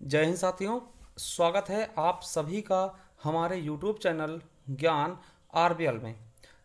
जय हिंद साथियों। स्वागत है आप सभी का हमारे YouTube चैनल ज्ञान आरबीएल में।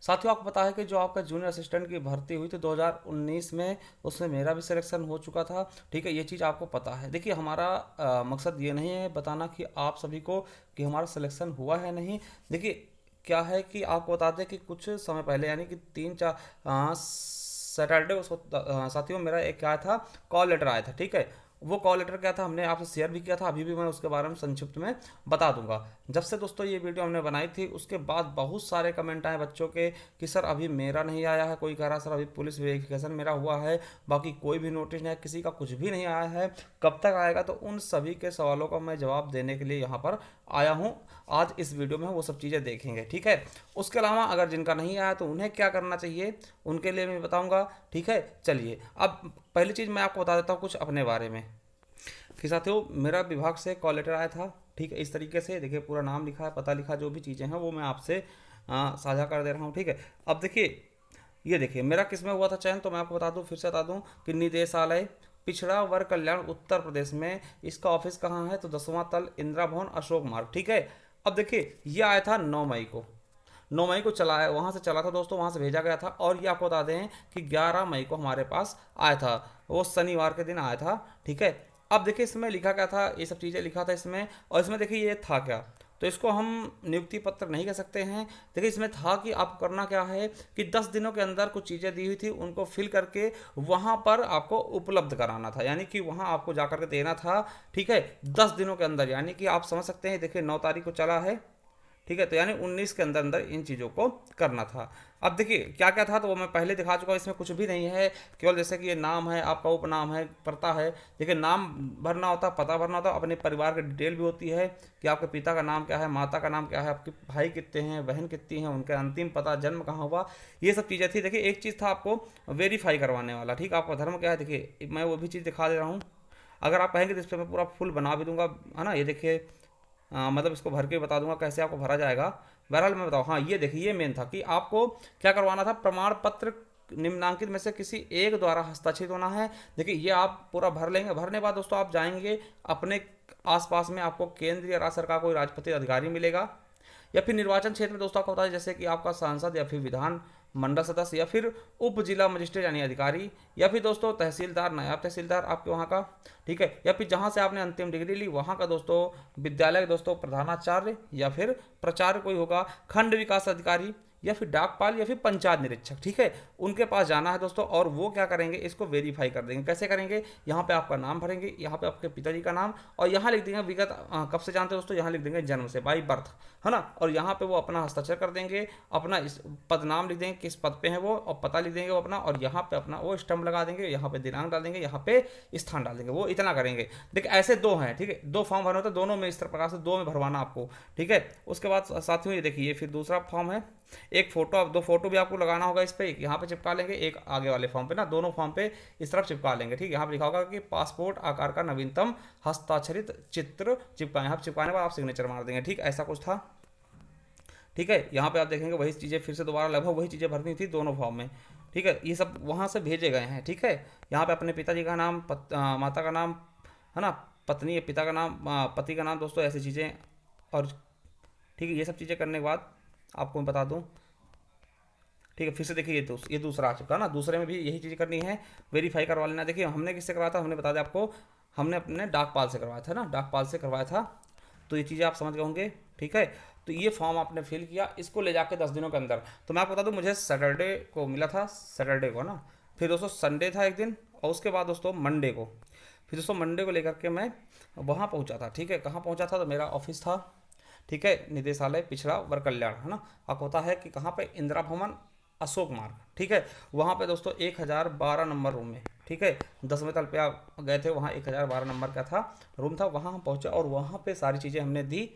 साथियों, आपको पता है कि जो आपका जूनियर असिस्टेंट की भर्ती हुई थी 2019 में, उसमें मेरा भी सिलेक्शन हो चुका था। ठीक है, ये चीज़ आपको पता है। देखिए, हमारा मकसद ये नहीं है बताना कि आप सभी को कि हमारा सिलेक्शन हुआ है नहीं। देखिए, क्या है कि आपको बता दें कि कुछ समय पहले यानी कि 3-4 सैटरडे उसको साथियों मेरा एक क्या था, कॉल लेटर आया था। ठीक है, वो कॉल लेटर क्या था हमने आपसे शेयर भी किया था, अभी भी मैं उसके बारे में संक्षिप्त में बता दूंगा। जब से दोस्तों ये वीडियो हमने बनाई थी उसके बाद बहुत सारे कमेंट आए बच्चों के कि सर अभी मेरा नहीं आया है, कोई कह रहा सर अभी पुलिस वेरिफिकेशन मेरा हुआ है, बाकी कोई भी नोटिस नहीं है, किसी का कुछ भी नहीं आया है, कब तक आएगा। तो उन सभी के सवालों का मैं जवाब देने के लिए यहाँ पर आया हूँ। आज इस वीडियो में वो सब चीज़ें देखेंगे। ठीक है, उसके अलावा अगर जिनका नहीं आया तो उन्हें क्या करना चाहिए उनके लिए मैं बताऊंगा। ठीक है, चलिए अब पहली चीज़ मैं आपको बता देता हूँ कुछ अपने बारे में। फिर साथियों, मेरा विभाग से कॉल लेटर आया था। ठीक है, इस तरीके से देखिए, पूरा नाम लिखा है, पता लिखा, जो भी चीज़ें हैं वो मैं आपसे साझा कर दे रहा हूँ। ठीक है, अब देखिए, ये देखिए मेरा किस में हुआ था चयन, तो मैं आपको बता दूं, फिर से बता दूं कि निदेशालय पिछड़ा वर्ग कल्याण उत्तर प्रदेश में, इसका ऑफिस कहाँ है तो 10वां तल, इंदिरा भवन, अशोक मार्ग। ठीक है, अब देखिए ये आया था 9 मई को। 9 मई को चला है, वहाँ से चला था दोस्तों, वहाँ से भेजा गया था। और ये आपको बता दें कि 11 मई को हमारे पास आया था, वो शनिवार के दिन आया था। ठीक है, अब देखिए इसमें लिखा क्या था, ये सब चीज़ें लिखा था इसमें। और इसमें देखिए ये था क्या, तो इसको हम नियुक्ति पत्र नहीं कह सकते हैं। देखिए इसमें था कि आपको करना क्या है कि 10 दिनों के अंदर कुछ चीज़ें दी हुई थी, उनको फिल करके वहाँ पर आपको उपलब्ध कराना था, यानी कि वहाँ आपको जा करके देना था। ठीक है, 10 दिनों के अंदर, यानी कि आप समझ सकते हैं। देखिए 9 तारीख को चला है। ठीक है, तो यानी 19 के अंदर अंदर इन चीज़ों को करना था। अब देखिए क्या क्या था तो वो मैं पहले दिखा चुका हूँ, इसमें कुछ भी नहीं है, केवल जैसे कि ये नाम है, आपका उपनाम है, पता है। देखिए नाम भरना होता है, पता भरना होता है, अपने परिवार की डिटेल भी होती है कि आपके पिता का नाम क्या है, माता का नाम क्या है, आपके भाई कितने हैं, बहन कितनी हैं, उनका अंतिम पता, जन्म कहाँ हुआ, ये सब चीज़ें थी। देखिए एक चीज़ था आपको वेरीफाई करवाने वाला। ठीक, आपका धर्म क्या है, देखिए मैं वो भी चीज़ दिखा दे रहा हूँ। अगर आप कहेंगे तो इस पर मैं पूरा फुल बना भी दूंगा, है ना। ये देखिए मतलब इसको भर के बता दूंगा कैसे आपको भरा जाएगा। बहरहाल मैं बताऊँ, हाँ ये देखिए, ये मेन था कि आपको क्या करवाना था, प्रमाण पत्र निम्नांकित में से किसी एक द्वारा हस्ताक्षरित होना है। देखिए ये आप पूरा भर लेंगे, भरने के बाद दोस्तों आप जाएंगे अपने आसपास में, आपको केंद्र या राज्य सरकार कोई राजपत्रित अधिकारी मिलेगा, या फिर निर्वाचन क्षेत्र में दोस्तों आपको बता दें जैसे कि आपका सांसद या फिर विधान मंडल सदस्य या फिर उप जिला मजिस्ट्रेट यानी अधिकारी, या फिर दोस्तों तहसीलदार, नायब तहसीलदार आपके वहाँ का। ठीक है, या फिर जहाँ से आपने अंतिम डिग्री ली वहाँ का दोस्तों विद्यालय का दोस्तों प्रधानाचार्य, या फिर प्राचार्य कोई होगा, खंड विकास अधिकारी, या फिर डाकपाल, या फिर पंचायत निरीक्षक। ठीक है, उनके पास जाना है दोस्तों, और वो क्या करेंगे, इसको वेरीफाई कर देंगे। कैसे करेंगे, यहाँ पे आपका नाम भरेंगे, यहाँ पे आपके पिताजी का नाम, और यहाँ लिख देंगे विगत कब से जानते हैं दोस्तों, यहाँ लिख देंगे जन्म से, बाई बर्थ, है ना। और यहाँ पे वो अपना हस्ताक्षर कर देंगे, अपना इस पद नाम लिख देंगे, किस पद पे हैं वो, और पता लिख देंगे वो अपना, और यहाँ पे अपना वो स्टम्प लगा देंगे, यहाँ पे दिनांक डाल देंगे, यहाँ पे स्थान डाल देंगे। वो इतना करेंगे। देखिए ऐसे दो हैं। ठीक है, दो फॉर्म भरना होता है, दोनों में इस प्रकार से दो में भरवाना आपको। ठीक है, उसके बाद साथियों ये देखिए, फिर दूसरा फॉर्म है, एक फोटो, अब दो फोटो भी आपको लगाना होगा इस पे, एक यहाँ पे चिपका लेंगे, एक आगे वाले फॉर्म पे ना, दोनों फॉर्म पे इस तरफ चिपका लेंगे। ठीक है, यहाँ पे लिखा होगा कि पासपोर्ट आकार का नवीनतम हस्ताक्षरित चित्र चिपकाएं। यहाँ चिपकाने के बाद आप सिग्नेचर मार देंगे। ठीक, ऐसा कुछ था। ठीक है, यहाँ पे आप देखेंगे वही चीज़ें फिर से दोबारा लगभग वही चीज़ें भरनी थी दोनों फॉर्म में। ठीक है, ये सब वहाँ से भेजे गए हैं। ठीक है, यहाँ पे अपने पिताजी का नाम, माता का नाम, है ना, पत्नी पिता का नाम, पति का नाम दोस्तों, ऐसी चीज़ें। और ठीक है, ये सब चीज़ें करने के बाद आपको मैं बता दूँ। ठीक है, फिर से देखिए ये दूसरा आ चुका ना, दूसरे में भी यही चीज़ करनी है, वेरीफाई करवा लेना। देखिए हमने किससे करवाया था, हमने बता दिया आपको, हमने अपने डाकपाल से करवाया था ना, डाकपाल से करवाया था। तो ये चीज़ें आप समझ गए होंगे। ठीक है, तो ये फॉर्म आपने फिल किया, इसको ले जाके 10 दिनों के अंदर, तो मैं आपको बता दूं मुझे सैटरडे को मिला था, सैटरडे को ना, फिर दोस्तों संडे था एक दिन, और उसके बाद दोस्तों मंडे को, फिर दोस्तों मंडे को लेकर के मैं वहाँ पहुँचा था। ठीक है, कहाँ पहुँचा था तो मेरा ऑफिस था। ठीक है, निदेशालय पिछड़ा वर्ग कल्याण, है ना। आपको पता है कि कहाँ पे, इंदिरा भवन, अशोक मार्ग। ठीक है, वहाँ पे दोस्तों 1012 नंबर रूम में। ठीक है, 10वें तल पे आप गए थे, वहाँ 1012 नंबर का था रूम था, वहाँ हम पहुँचे और वहाँ पे सारी चीज़ें हमने दी।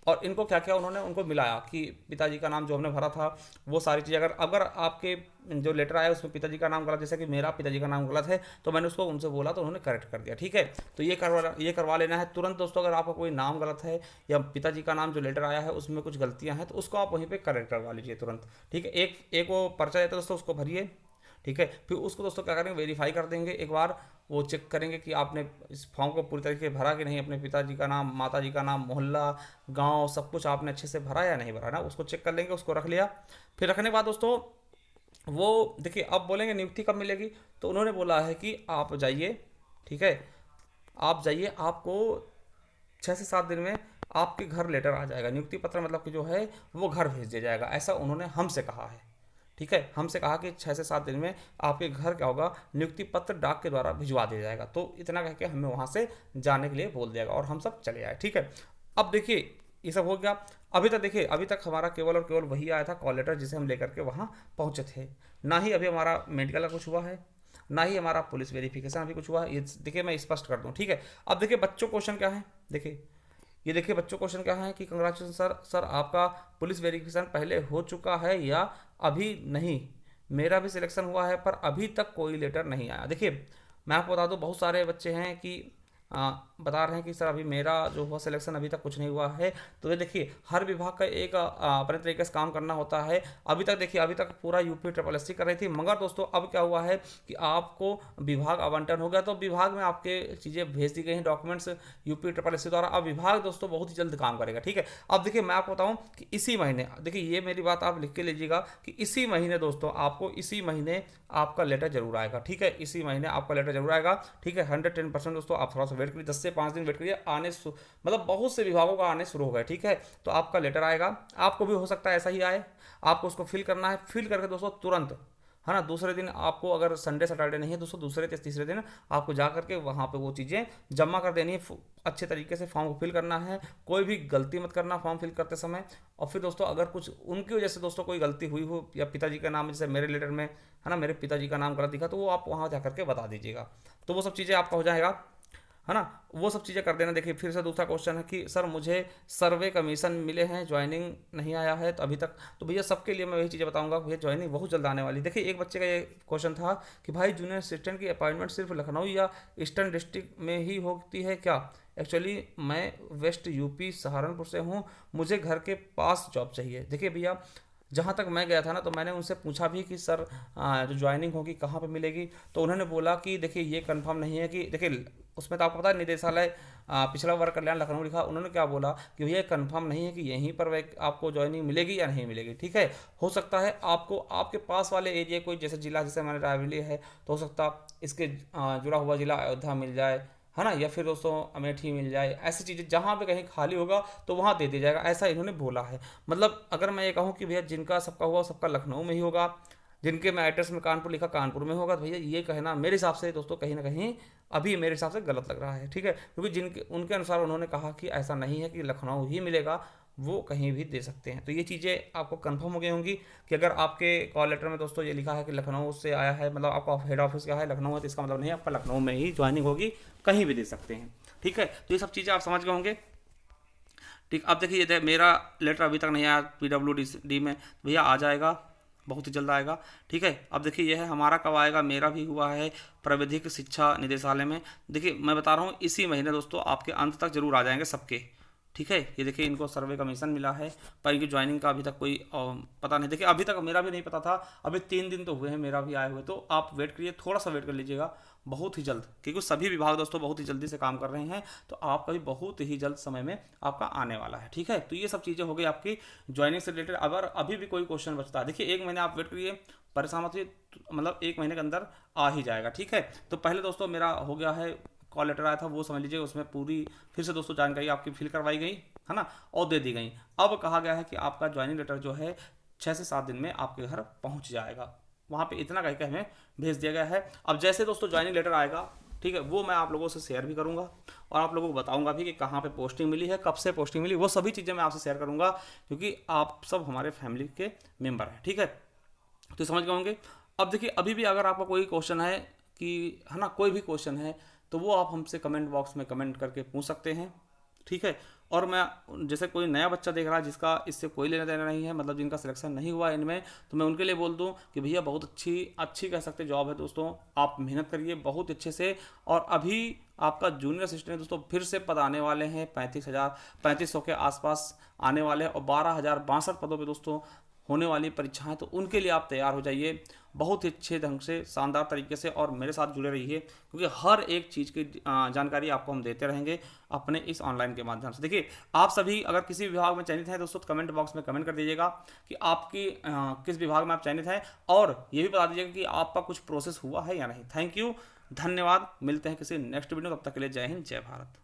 और इनको क्या किया उन्होंने, उनको मिलाया कि पिताजी का नाम जो हमने भरा था वो सारी चीज़, अगर अगर आपके जो लेटर आया उसमें पिताजी का नाम गलत, जैसे कि मेरा पिताजी का नाम गलत है, तो मैंने उसको उनसे बोला तो उन्होंने करेक्ट कर दिया। ठीक है, तो ये करवा लेना है तुरंत दोस्तों। अगर आपका कोई नाम गलत है या पिताजी का नाम जो लेटर आया है उसमें कुछ गलतियां हैं तो उसको आप वहीं पे करेक्ट करवा लीजिए तुरंत। ठीक है, एक एक वो पर्चा देता है दोस्तों, उसको भरिए। ठीक है। फिर उसको दोस्तों क्या करेंगे, वेरीफाई कर देंगे एक बार, वो चेक करेंगे कि आपने इस फॉर्म को पूरी तरीके से भरा कि नहीं, अपने पिताजी का नाम, माताजी का नाम, मोहल्ला, गांव, सब कुछ आपने अच्छे से भरा या नहीं भरा ना, उसको चेक कर लेंगे। उसको रख लिया। फिर रखने के बाद दोस्तों वो देखिए, अब बोलेंगे नियुक्ति कब मिलेगी, तो उन्होंने बोला है कि आप जाइए, ठीक है, आप जाइए, आपको 6 से 7 दिन में आपके घर लेटर आ जाएगा, नियुक्ति पत्र मतलब कि जो है वो घर भेज दिया जाएगा, ऐसा उन्होंने हमसे कहा है। ठीक है, हमसे कहा कि 6 से 7 दिन में आपके घर क्या होगा, नियुक्ति पत्र डाक के द्वारा भिजवा दिया जाएगा। तो इतना कह के हमें वहाँ से जाने के लिए बोल दिया और हम सब चले आए। ठीक है, अब देखिए ये सब हो गया। अभी तक देखिए, अभी तक हमारा केवल और केवल वही आया था कॉल लेटर, जिसे हम लेकर के वहाँ पहुँचे थे। ना ही अभी हमारा मेडिकल का कुछ हुआ है, ना ही हमारा पुलिस वेरिफिकेशन अभी कुछ हुआ है। ये देखिए मैं स्पष्ट कर दूं, ठीक है। अब देखिए बच्चों क्वेश्चन क्या है, देखिए ये देखिए बच्चों क्वेश्चन क्या है कि कंग्रेचुलेशन सर, सर आपका पुलिस वेरिफिकेशन पहले हो चुका है या अभी नहीं। मेरा भी सिलेक्शन हुआ है पर अभी तक कोई लेटर नहीं आया। देखिए मैं आपको बता दूं, बहुत सारे बच्चे हैं कि बता रहे हैं कि सर अभी मेरा जो हुआ सिलेक्शन अभी तक कुछ नहीं हुआ है। तो ये देखिए हर विभाग का एक अपने तरीके से काम करना होता है। अभी तक देखिए, अभी तक पूरा यूपी ट्रिपल एस सी कर रही थी, मगर दोस्तों अब क्या हुआ है कि आपको विभाग आवंटन हो गया, तो विभाग में आपके चीज़ें भेज दी गई हैं, documents UP triple S C द्वारा। अब विभाग दोस्तों बहुत ही जल्द काम करेगा। ठीक है, अब देखिए मैं आपको बताऊँ कि इसी महीने, देखिए ये मेरी बात आप लिख के लीजिएगा कि इसी महीने दोस्तों आपको, इसी महीने आपका लेटर जरूर आएगा। ठीक है, इसी महीने आपका लेटर जरूर आएगा। ठीक है, 110% दोस्तों आप थोड़ा सा वेट करिए, 10 से 5 दिन वेट करिए, मतलब बहुत से विभागों का आने शुरू हो गए। ठीक है, तो आपका लेटर आएगा, आपको भी हो सकता है ऐसा ही आए। आपको उसको फिल करना है, फिल करके दोस्तों तुरंत, है ना, दूसरे दिन आपको, अगर संडे सैटरडे नहीं है दोस्तों, दूसरे तीसरे दिन आपको जा करके वहाँ पे वो चीज़ें जमा कर देनी है। अच्छे तरीके से फॉर्म को फिल करना है, कोई भी गलती मत करना फॉर्म फिल करते समय। और फिर दोस्तों अगर कुछ उनकी वजह से दोस्तों कोई गलती हुई हो, या पिताजी का नाम जैसे मेरे लेटर में है ना, मेरे पिताजी का नाम गलत दिखा, तो वो आप वहाँ जा करके बता दीजिएगा, तो वो सब चीज़ें आपका हो जाएगा, है ना, वो सब चीज़ें कर देना। देखिए फिर से दूसरा क्वेश्चन है कि सर मुझे सर्वे कमीशन मिले हैं, ज्वाइनिंग नहीं आया है तो अभी तक। तो भैया सबके लिए मैं वही चीज़ें बताऊंगा, भैया ज्वाइनिंग बहुत जल्द आने वाली। देखिए एक बच्चे का ये क्वेश्चन था कि भाई जूनियर असिस्टेंट की अपॉइंटमेंट सिर्फ लखनऊ या ईस्टर्न डिस्ट्रिक्ट में ही होती है क्या। एक्चुअली मैं वेस्ट यूपी सहारनपुर से हूँ, मुझे घर के पास जॉब चाहिए। देखिए भैया जहाँ तक मैं गया था ना, तो मैंने उनसे पूछा भी कि सर जो ज्वाइनिंग होगी कहाँ पे मिलेगी, तो उन्होंने बोला कि देखिए ये कंफर्म नहीं है कि, देखिए उसमें तो आपको पता है निदेशालय पिछड़ा वर्ग कल्याण लखनऊ लिखा, उन्होंने क्या बोला कि भैया कंफर्म नहीं है कि यहीं पर आपको ज्वाइनिंग मिलेगी या नहीं मिलेगी। ठीक है, हो सकता है आपको आपके पास वाले एरिया कोई, जैसे जिला जैसे हमारे रायबरेली है, तो हो सकता इसके जुड़ा हुआ जिला अयोध्या मिल जाए, है ना, या फिर दोस्तों अमेठी मिल जाए, ऐसी चीज़ें जहाँ पे कहीं खाली होगा तो वहाँ दे दिया जाएगा, ऐसा इन्होंने बोला है। मतलब अगर मैं ये कहूँ कि भैया जिनका सबका हुआ सबका लखनऊ में ही होगा, जिनके मैं एड्रेस में कानपुर लिखा कानपुर में होगा, तो भैया ये कहना मेरे हिसाब से दोस्तों कहीं ना कहीं अभी मेरे हिसाब से गलत लग रहा है। ठीक है, क्योंकि जिनके उनके अनुसार उन्होंने कहा कि ऐसा नहीं है कि लखनऊ ही मिलेगा, वो कहीं भी दे सकते हैं। तो ये चीज़ें आपको कंफर्म हो गई होंगी कि अगर आपके कॉल लेटर में दोस्तों ये लिखा है कि लखनऊ से आया है, मतलब आपका हेड ऑफिस का है लखनऊ है, तो इसका मतलब नहीं है आपका लखनऊ में ही ज्वाइनिंग होगी, कहीं भी दे सकते हैं। ठीक है, तो ये सब चीज़ें आप समझ गए होंगे। ठीक, अब देखिए मेरा लेटर अभी तक नहीं आया PWD में, भैया आ जाएगा, बहुत ही जल्द आएगा। ठीक है, अब देखिए यह है हमारा कब आएगा, मेरा भी हुआ है प्राविधिक शिक्षा निदेशालय में। देखिए मैं बता रहा हूँ इसी महीने दोस्तों आपके अंत तक जरूर आ जाएंगे सबके। ठीक है, ये देखिए इनको सर्वे कमीशन मिला है, पर इनकी ज्वाइनिंग का अभी तक कोई पता नहीं। देखिए अभी तक मेरा भी नहीं पता था, अभी 3 दिन तो हुए हैं मेरा भी आए हुए, तो आप वेट करिए, थोड़ा सा वेट कर लीजिएगा, बहुत ही जल्द, क्योंकि सभी विभाग दोस्तों बहुत ही जल्दी से काम कर रहे हैं, तो आपका भी बहुत ही जल्द समय में आपका आने वाला है। ठीक है, तो ये सब चीज़ें हो गई आपकी ज्वाइनिंग से रिलेटेड। अगर अभी भी कोई क्वेश्चन बचता है, देखिए 1 महीने आप वेट करिए, परेशान मत होइए, मतलब 1 महीने के अंदर आ ही जाएगा। ठीक है, तो पहले दोस्तों मेरा हो गया है, कॉल लेटर आया था वो समझ लीजिए, उसमें पूरी फिर से दोस्तों जानकारी आपकी फिल करवाई गई, है ना, और दे दी गई। अब कहा गया है कि आपका ज्वाइनिंग लेटर जो है 6 से 7 दिन में आपके घर पहुंच जाएगा, वहाँ पे इतना कह के हमें भेज दिया गया है। अब जैसे दोस्तों ज्वाइनिंग लेटर आएगा, ठीक है, वो मैं आप लोगों से शेयर भी करूंगा और आप लोगों को बताऊंगा भी कि कहाँ पे पोस्टिंग मिली है, कब से पोस्टिंग मिली, वो सभी चीज़ें मैं आपसे शेयर करूंगा, क्योंकि आप सब हमारे फैमिली के मेम्बर हैं। ठीक है, तो समझ गए होंगे। अब देखिए अभी भी अगर आपका कोई क्वेश्चन है कि, है ना, कोई भी क्वेश्चन है, तो वो आप हमसे कमेंट बॉक्स में कमेंट करके पूछ सकते हैं। ठीक है, और मैं जैसे कोई नया बच्चा देख रहा है जिसका इससे कोई लेना देना नहीं है, मतलब जिनका सिलेक्शन नहीं हुआ है इनमें, तो मैं उनके लिए बोल दूं कि भैया बहुत अच्छी अच्छी कह सकते जॉब है दोस्तों, आप मेहनत करिए बहुत अच्छे से। और अभी आपका जूनियर असिस्टेंट दोस्तों फिर से पद आने वाले हैं, 35,000 के आसपास आने वाले हैं, और 12,062 पदों पर दोस्तों होने वाली परीक्षाएं, तो उनके लिए आप तैयार हो जाइए। बहुत ही अच्छे ढंग से, शानदार तरीके से और मेरे साथ जुड़े रहिए, क्योंकि हर एक चीज़ की जानकारी आपको हम देते रहेंगे अपने इस ऑनलाइन के माध्यम से। देखिए, आप सभी अगर किसी विभाग में चयनित हैं तो उसको कमेंट बॉक्स में कमेंट कर दीजिएगा कि आपकी किस विभाग में आप चयनित हैं, और ये भी बता दीजिएगा कि आपका कुछ प्रोसेस हुआ है या नहीं। थैंक यू, धन्यवाद। मिलते हैं किसी नेक्स्ट वीडियो, तब तक के लिए जय हिंद, जय भारत।